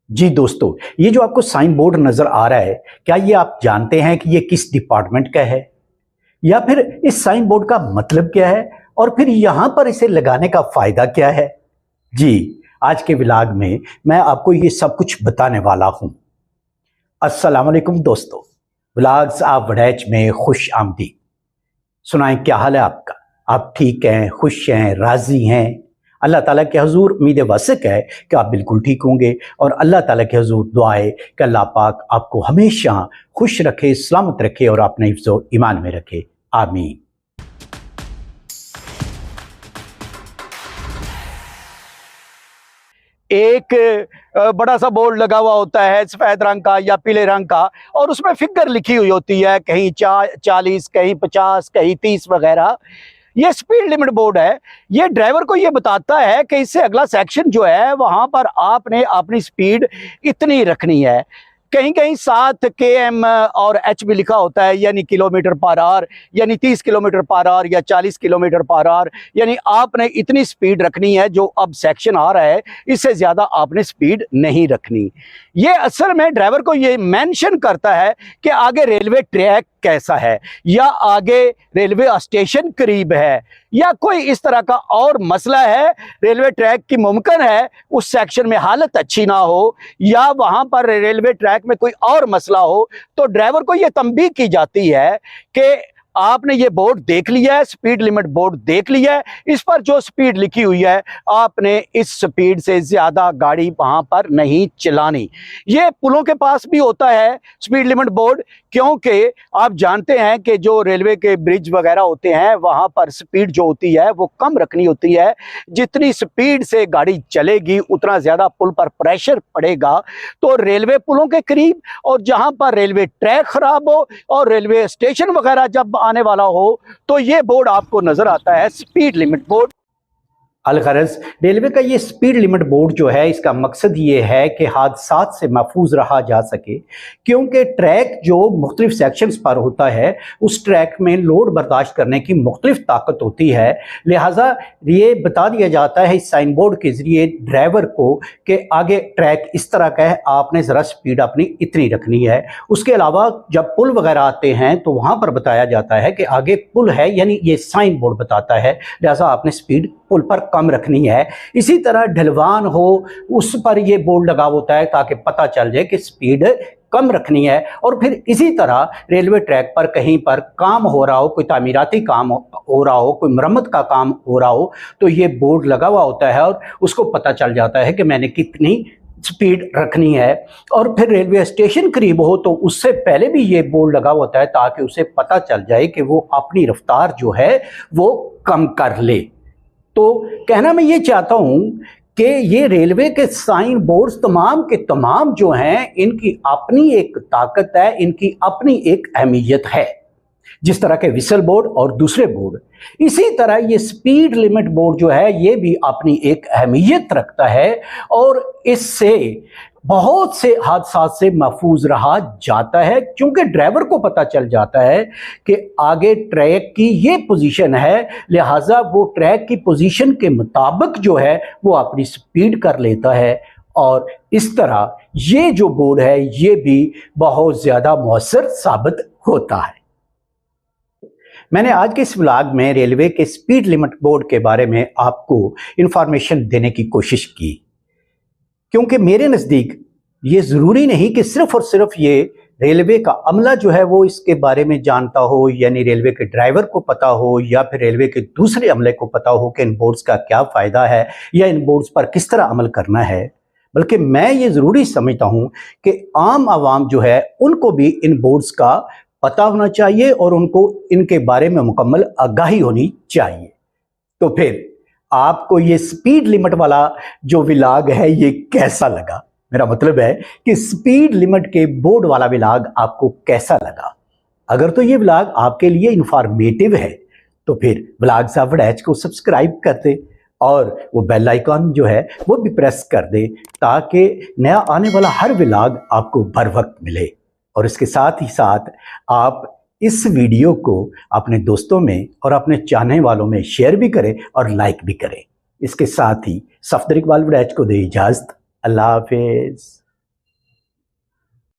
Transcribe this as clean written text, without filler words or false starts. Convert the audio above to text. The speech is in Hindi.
जी दोस्तों, ये जो आपको साइन बोर्ड नजर आ रहा है, क्या ये आप जानते हैं कि ये किस डिपार्टमेंट का है या फिर इस साइन बोर्ड का मतलब क्या है और फिर यहां पर इसे लगाने का फायदा क्या है? जी, आज के व्लॉग में मैं आपको ये सब कुछ बताने वाला हूं। अस्सलाम वालेकुम दोस्तों, व्लॉग्स आप वड़ैच में खुश आमदी। सुनाएं, क्या हाल है आपका? आप ठीक हैं, खुश हैं, राजी हैं? अल्लाह ताला के हुजूर उम्मीद वासिक है कि आप बिल्कुल ठीक होंगे और अल्लाह ताला के हुजूर दुआ है कि अल्लाह पाक आपको हमेशा खुश रखे, सलामत रखे और अपने हिफ्ज़ो ईमान में रखे। आमीन। एक बड़ा सा बोर्ड लगा हुआ होता है सफेद रंग का या पीले रंग का, और उसमें फिगर लिखी हुई होती है, कहीं 40, कहीं 50, कहीं 30 वगैरह। ये स्पीड लिमिट बोर्ड है। ये ड्राइवर को ये बताता है कि इससे अगला सेक्शन जो है वहां पर आपने अपनी स्पीड इतनी रखनी है। कहीं कहीं 7 km और एच भी लिखा होता है, यानी किलोमीटर पर आवर, यानी 30 किलोमीटर पर आवर या 40 किलोमीटर पर आवर, यानी आपने इतनी स्पीड रखनी है। जो अब सेक्शन आ रहा है इससे ज्यादा आपने स्पीड नहीं रखनी। ये असल में ड्राइवर को ये मेंशन करता है कि आगे रेलवे ट्रैक कैसा है, या आगे रेलवे स्टेशन करीब है, या कोई इस तरह का और मसला है। रेलवे ट्रैक की मुमकिन है उस सेक्शन में हालत अच्छी ना हो, या वहां पर रेलवे ट्रैक में कोई और मसला हो, तो ड्राइवर को यह तंबीह की जाती है कि आपने ये बोर्ड देख लिया है, स्पीड लिमिट बोर्ड देख लिया है, इस पर जो स्पीड लिखी हुई है आपने इस स्पीड से ज्यादा गाड़ी वहां पर नहीं चलानी। ये पुलों के पास भी होता है स्पीड लिमिट बोर्ड, क्योंकि आप जानते हैं कि जो रेलवे के ब्रिज वगैरह होते हैं वहां पर स्पीड जो होती है वो कम रखनी होती है। जितनी स्पीड से गाड़ी चलेगी उतना ज्यादा पुल पर प्रेशर पड़ेगा। तो रेलवे पुलों के करीब और जहां पर रेलवे ट्रैक खराब हो और रेलवे स्टेशन वगैरह जब आने वाला हो, तो ये बोर्ड आपको नजर आता है, स्पीड लिमिट बोर्ड। अलगरज रेलवे का ये स्पीड लिमिट बोर्ड जो है, इसका मकसद ये है कि हादसात से महफूज रहा जा सके, क्योंकि ट्रैक जो मुख्तलिफ सेक्शंस पर होता है उस ट्रैक में लोड बर्दाश्त करने की मुख्तलिफ ताकत होती है। लिहाजा ये बता दिया जाता है इस साइन बोर्ड के ज़रिए ड्राइवर को कि आगे ट्रैक इस तरह का है, आपने ज़रा स्पीड अपनी इतनी रखनी है। उसके अलावा जब पुल वगैरह आते हैं तो वहाँ पर बताया जाता है कि आगे पुल है, यानी ये साइन बोर्ड बताता है, लिहाजा आपने स्पीड पुल पर कम रखनी है। इसी तरह ढलवान हो उस पर यह बोर्ड लगा होता है ताकि पता चल जाए कि स्पीड कम रखनी है। और फिर इसी तरह रेलवे ट्रैक पर कहीं पर काम हो रहा हो, कोई तामीराती काम हो रहा हो, कोई मरम्मत का काम हो रहा हो, तो ये बोर्ड लगा हुआ होता है और उसको पता चल जाता है कि मैंने कितनी स्पीड रखनी है। और फिर रेलवे स्टेशन करीब हो तो उससे पहले भी ये बोर्ड लगा होता है ताकि उसे पता चल जाए कि वो अपनी रफ्तार जो है वो कम कर ले। तो कहना मैं ये चाहता हूं कि ये रेलवे के साइन बोर्ड्स तमाम के तमाम जो हैं, इनकी अपनी एक ताकत है, इनकी अपनी एक अहमियत है। जिस तरह के विसल बोर्ड और दूसरे बोर्ड, इसी तरह ये स्पीड लिमिट बोर्ड जो है ये भी अपनी एक अहमियत रखता है और इससे बहुत से हादसा से महफूज रहा जाता है, क्योंकि ड्राइवर को पता चल जाता है कि आगे ट्रैक की ये पोजीशन है, लिहाजा वो ट्रैक की पोजीशन के मुताबिक जो है वो अपनी स्पीड कर लेता है। और इस तरह ये जो बोर्ड है ये भी बहुत ज़्यादा मौसर साबित होता है। मैंने आज के इस व्लॉग में रेलवे के स्पीड लिमिट बोर्ड के बारे में आपको इंफॉर्मेशन देने की कोशिश की, क्योंकि मेरे नज़दीक ये ज़रूरी नहीं कि सिर्फ और सिर्फ ये रेलवे का अमला जो है वो इसके बारे में जानता हो, यानी रेलवे के ड्राइवर को पता हो या फिर रेलवे के दूसरे अमले को पता हो कि इन बोर्ड्स का क्या फ़ायदा है या इन बोर्ड्स पर किस तरह अमल करना है। बल्कि मैं ये ज़रूरी समझता हूँ कि आम आवाम जो है उनको भी इन बोर्ड्स का पता होना चाहिए और उनको इनके बारे में मुकम्मल आगाही होनी चाहिए। तो फिर आपको ये स्पीड लिमिट वाला जो व्लॉग है ये कैसा लगा? मेरा मतलब है कि स्पीड लिमिट के बोर्ड वाला व्लॉग आपको कैसा लगा? अगर तो ये व्लॉग आपके लिए इंफॉर्मेटिव है तो फिर व्लॉग्स ऑफ वड़ैच को सब्सक्राइब कर दे और वो बेल आइकॉन जो है वो भी प्रेस कर दे, ताकि नया आने वाला हर व्लॉग आपको बर वक्त मिले। और इसके साथ ही साथ आप इस वीडियो को अपने दोस्तों में और अपने चाहने वालों में शेयर भी करें और लाइक भी करें। इसके साथ ही सफदर इकबाल वड़ैच को दे इजाज़त। अल्लाह हाफिज़।